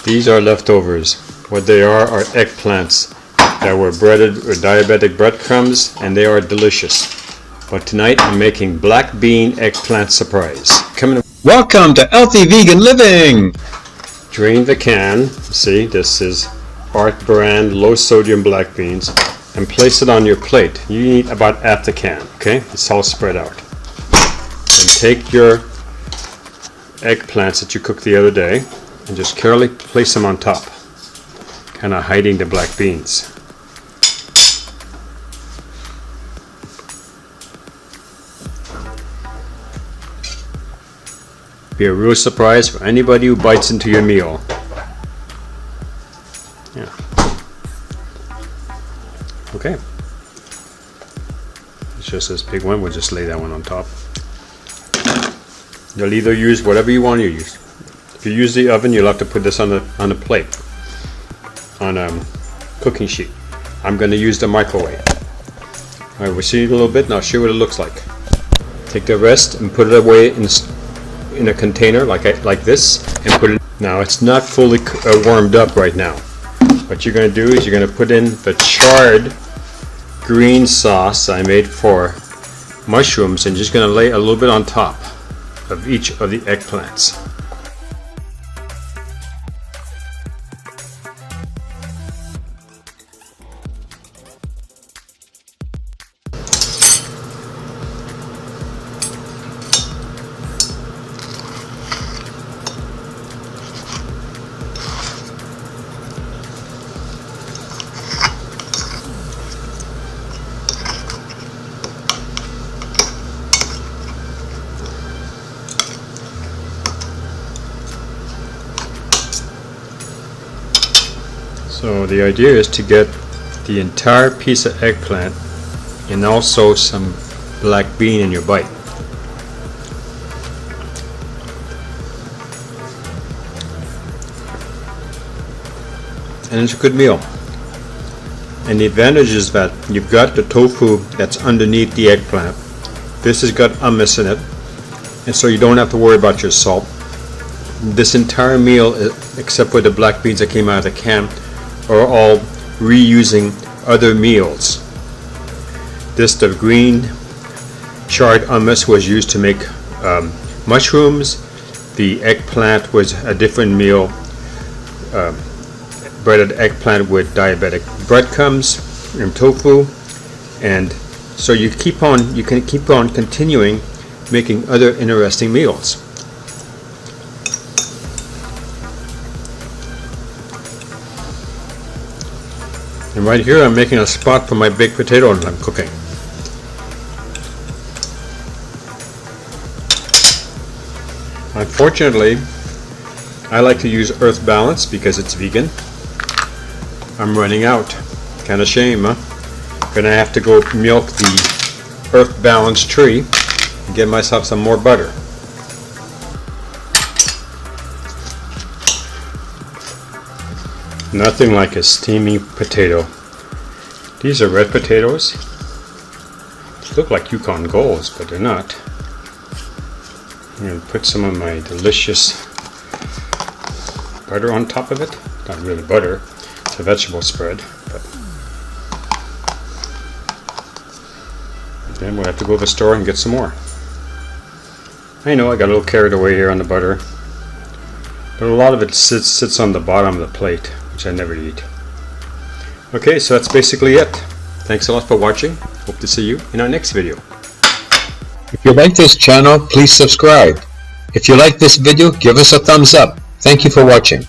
These are leftovers. What they are eggplants that were breaded with diabetic breadcrumbs, and they are delicious. But tonight I'm making black bean eggplant surprise. Welcome to Healthy Vegan Living! Drain the can. See, this is Art brand low sodium black beans, and place it on your plate. You need about half the can, okay? It's all spread out. And take your eggplants that you cooked the other day and just carefully place them on top, kind of hiding the black beans. Be a real surprise for anybody who bites into your meal. Yeah. Okay. It's just this big one. We'll just lay that one on top. You'll either use whatever you want to use. If you use the oven, you'll have to put this on a plate, on a cooking sheet. I'm going to use the microwave. All right, we'll see it a little bit, and I'll show you what it looks like. Take the rest and put it away in a container like this, and put it. Now it's not fully warmed up right now. What you're going to do is you're going to put in the charred green sauce I made for mushrooms, and just going to lay a little bit on top of each of the eggplants. So the idea is to get the entire piece of eggplant and also some black bean in your bite. And it's a good meal. And the advantage is that you've got the tofu that's underneath the eggplant. This has got hummus in it, and so you don't have to worry about your salt. This entire meal, except for the black beans that came out of the can, are all reusing other meals. The green charred hummus was used to make mushrooms. The eggplant was a different meal, breaded eggplant with diabetic breadcrumbs and tofu. And so you can keep on continuing making other interesting meals. And right here I'm making a spot for my baked potato I'm cooking. Unfortunately, I like to use Earth Balance because it's vegan. I'm running out. Kind of shame, huh? Gonna have to go milk the Earth Balance tree and get myself some more butter. Nothing like a steamy potato. These are red potatoes. They look like Yukon Golds, but they're not. I'm going to put some of my delicious butter on top of it. Not really butter, it's a vegetable spread. But then we'll have to go to the store and get some more. I know I got a little carried away here on the butter, but a lot of it sits on the bottom of the plate, which I never eat. Okay, so that's basically it. Thanks a lot for watching. Hope to see you in our next video. If you like this channel, please subscribe. If you like this video, give us a thumbs up. Thank you for watching.